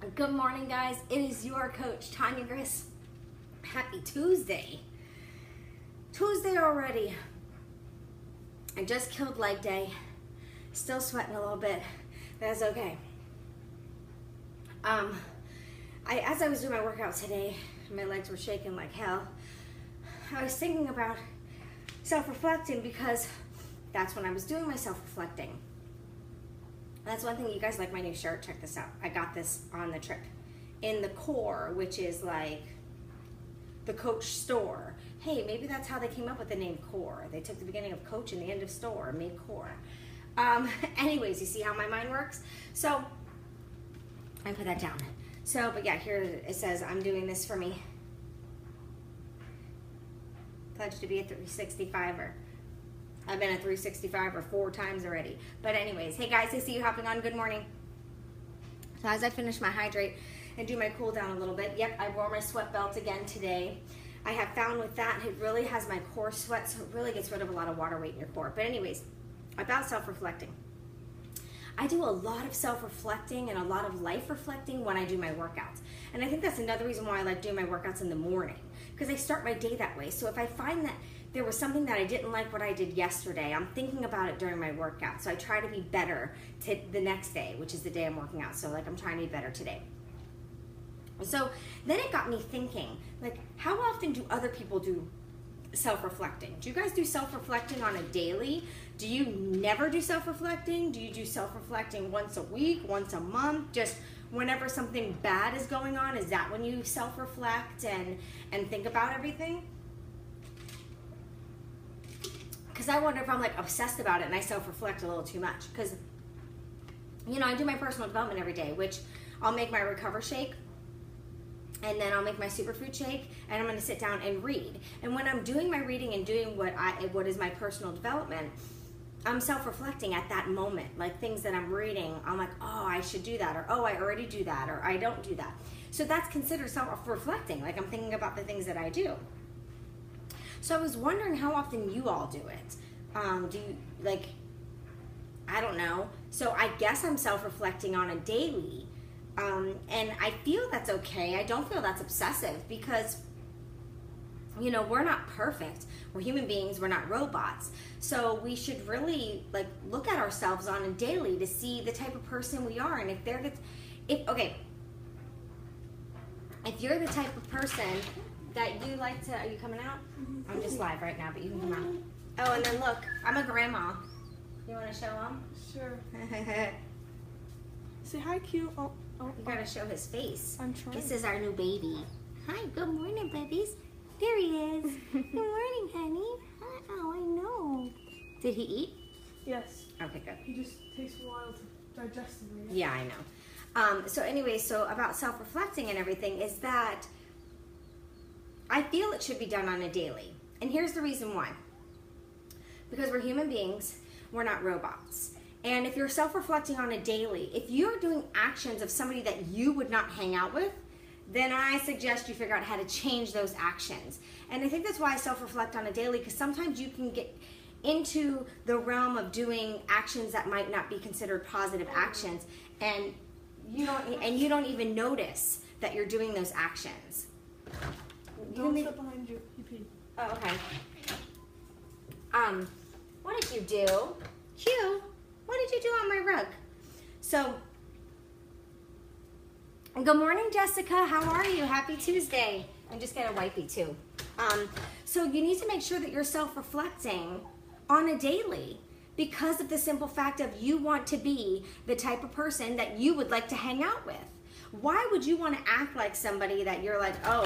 Good morning, guys. It is your coach, Tanya Gris. Happy Tuesday. Tuesday already. I just killed leg day. Still sweating a little bit. That's okay. As I was doing my workout today, my legs were shaking like hell. I was thinking about self-reflecting because that's when I was doing my self-reflecting. That's one thing. You guys like my new shirt. Check this out. I got this on the trip in the Core, which is like the Coach store. Hey, maybe that's how they came up with the name Core. They took the beginning of Coach and the end of store and made Core. Anyways, you see how my mind works? So I put that down. So, but yeah, here it says, I'm doing this for me. Pledge to be a 365er. I've been a 365er 4 times already. But anyways, hey guys, I see you hopping on. Good morning. So as I finish my hydrate and do my cool down a little bit, yep, I wore my sweat belt again today. I have found with that, it really has my core sweat, so it really gets rid of a lot of water weight in your core. But anyways, about self-reflecting. I do a lot of self-reflecting and a lot of life reflecting when I do my workouts. And I think that's another reason why I like doing my workouts in the morning, because I start my day that way. So if I find that there was something that I didn't like what I did yesterday, I'm thinking about it during my workout. So I try to be better to the next day, which is the day I'm working out. So like I'm trying to be better today. So then it got me thinking, like, how often do other people do self-reflecting? Do you guys do self-reflecting on a daily? Do you never do self-reflecting? Do you do self-reflecting once a week, once a month? Just whenever something bad is going on, is that when you self-reflect and think about everything? Because I wonder if I'm like obsessed about it and I self-reflect a little too much. Because, you know, I do my personal development every day, which I'll make my Recover shake, and then I'll make my superfood shake, and I'm gonna sit down and read. And when I'm doing my reading and doing what is my personal development, I'm self-reflecting at that moment. Like things that I'm reading, I'm like, oh, I should do that, or oh, I already do that, or I don't do that. So that's considered self-reflecting. Like I'm thinking about the things that I do. So I was wondering how often you all do it. Do you, like, I don't know. So I guess I'm self-reflecting on a daily. And I feel that's okay. I don't feel that's obsessive because, you know, we're not perfect. We're human beings. We're not robots. So we should really like look at ourselves on a daily to see the type of person we are. And if you're the type of person that you like to, are you coming out? Mm-hmm. I'm just live right now, but you can come out. Oh, and then look, I'm a grandma. You want to show them? Sure. Say hi, cute. Oh. You gotta show his face. I'm trying. This is our new baby. Hi, good morning, babies. There he is. Good morning, honey. Oh, I know. Did he eat? Yes. Okay, good. He just takes a while to digest it. Yeah, I know. So anyway, so about self-reflecting and everything is that I feel it should be done on a daily. And here's the reason why. Because we're human beings, we're not robots. And if you're self-reflecting on a daily, if you're doing actions of somebody that you would not hang out with, then I suggest you figure out how to change those actions. And I think that's why I self-reflect on a daily, because sometimes you can get into the realm of doing actions that might not be considered positive actions, and you don't even notice that you're doing those actions. Don't step behind you. You pee. Oh, okay. What did you do? Q, what did you do on my rug? So, good morning, Jessica. How are you? Happy Tuesday. I'm just gonna wipey too. So you need to make sure that you're self-reflecting on a daily because of the simple fact of you want to be the type of person that you would like to hang out with. Why would you want to act like somebody that you're like, oh,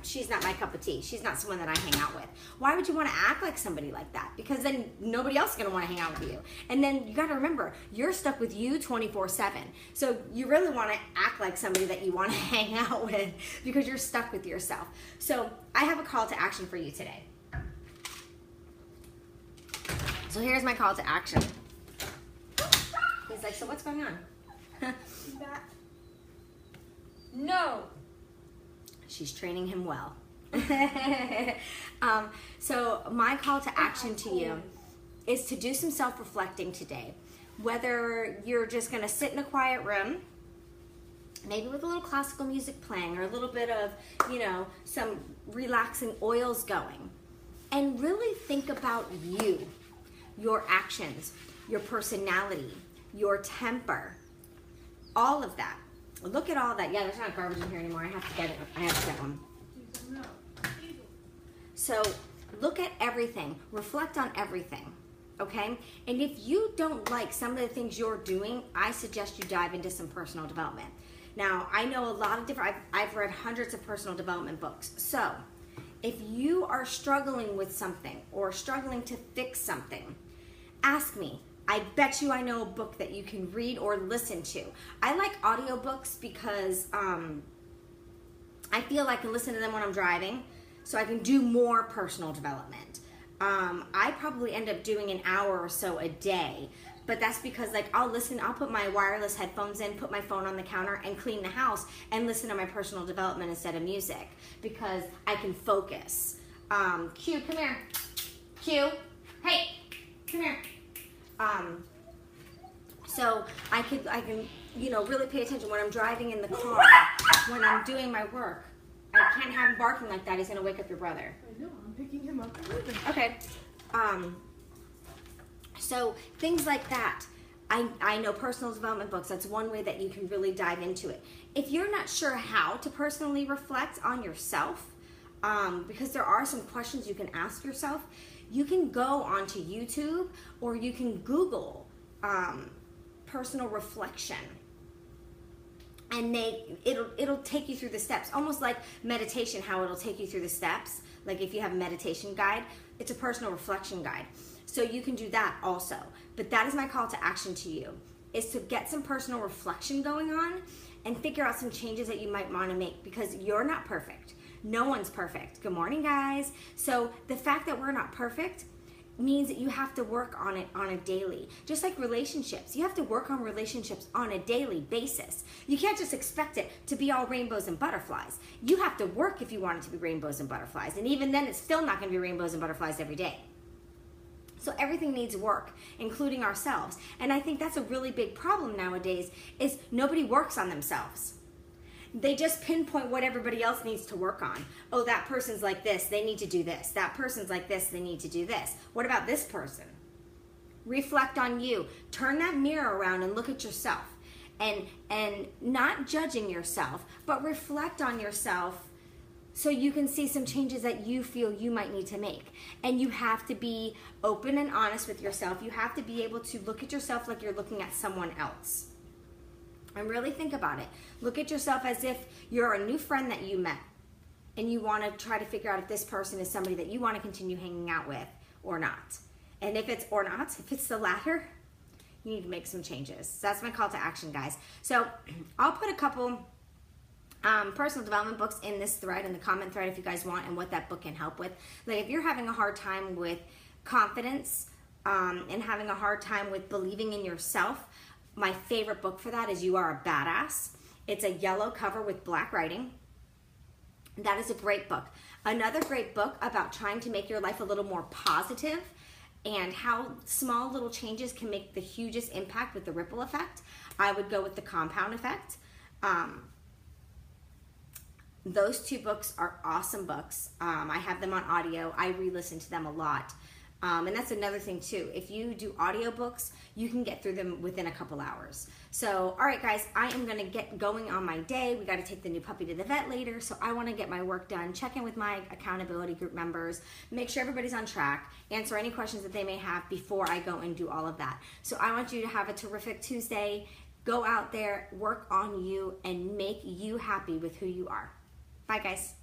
she's not my cup of tea. She's not someone that I hang out with. Why would you want to act like somebody like that? Because then nobody else is going to want to hang out with you. And then you got to remember, you're stuck with you 24/7. So you really want to act like somebody that you want to hang out with because you're stuck with yourself. So I have a call to action for you today. So here's my call to action. He's like, so what's going on? No. She's training him well. So my call to action to you is to do some self-reflecting today. Whether you're just going to sit in a quiet room maybe with a little classical music playing or a little bit of, you know, some relaxing oils going. And really think about you, your actions, your personality, your temper, all of that. Look at all that. Yeah, there's not garbage in here anymore. I have to get it. I have to get one. So look at everything. Reflect on everything. Okay? And if you don't like some of the things you're doing, I suggest you dive into some personal development. Now, I know a lot of different, I've read hundreds of personal development books. So if you are struggling with something or struggling to fix something, ask me. I bet you I know a book that you can read or listen to. I like audiobooks because I feel I can listen to them when I'm driving, so I can do more personal development. I probably end up doing an hour or so a day, but that's because like I'll put my wireless headphones in, put my phone on the counter and clean the house and listen to my personal development instead of music because I can focus. Q, come here. Q, hey, come here. So I can, you know, really pay attention when I'm driving in the car, when I'm doing my work. I can't have him barking like that. He's gonna wake up your brother. I know, I'm picking him up and moving. Okay. So things like that. I know personal development books. That's one way that you can really dive into it. If you're not sure how to personally reflect on yourself, because there are some questions you can ask yourself, you can go onto YouTube or you can Google personal reflection. And it'll take you through the steps, almost like meditation, how it'll take you through the steps. Like if you have a meditation guide, it's a personal reflection guide. So you can do that also. But that is my call to action to you, is to get some personal reflection going on and figure out some changes that you might want to make, because you're not perfect. No one's perfect. Good morning, guys. So the fact that we're not perfect means that you have to work on it on a daily. Just like relationships, you have to work on relationships on a daily basis. You can't just expect it to be all rainbows and butterflies. You have to work if you want it to be rainbows and butterflies. And even then, it's still not going to be rainbows and butterflies every day. So everything needs work, including ourselves. And I think that's a really big problem nowadays, is nobody works on themselves. They just pinpoint what everybody else needs to work on. Oh, that person's like this, they need to do this. That person's like this, they need to do this. What about this person? Reflect on you. Turn that mirror around and look at yourself. And not judging yourself, but reflect on yourself so you can see some changes that you feel you might need to make. And you have to be open and honest with yourself. You have to be able to look at yourself like you're looking at someone else. And really think about it. Look at yourself as if you're a new friend that you met and you want to try to figure out if this person is somebody that you want to continue hanging out with or not. And if it's the latter, you need to make some changes. So that's my call to action, guys. So I'll put a couple personal development books in this thread, in the comment thread, if you guys want, and what that book can help with. Like if you're having a hard time with confidence and having a hard time with believing in yourself, my favorite book for that is You Are a Badass. It's a yellow cover with black writing. That is a great book. Another great book about trying to make your life a little more positive and how small little changes can make the hugest impact with the ripple effect. I would go with The Compound Effect. Those two books are awesome books. I have them on audio. I re-listen to them a lot. And that's another thing too. If you do audiobooks, you can get through them within a couple hours. So, all right, guys, I am going to get going on my day. We got to take the new puppy to the vet later. So I want to get my work done, check in with my accountability group members, make sure everybody's on track, answer any questions that they may have before I go and do all of that. So I want you to have a terrific Tuesday. Go out there, work on you, and make you happy with who you are. Bye, guys.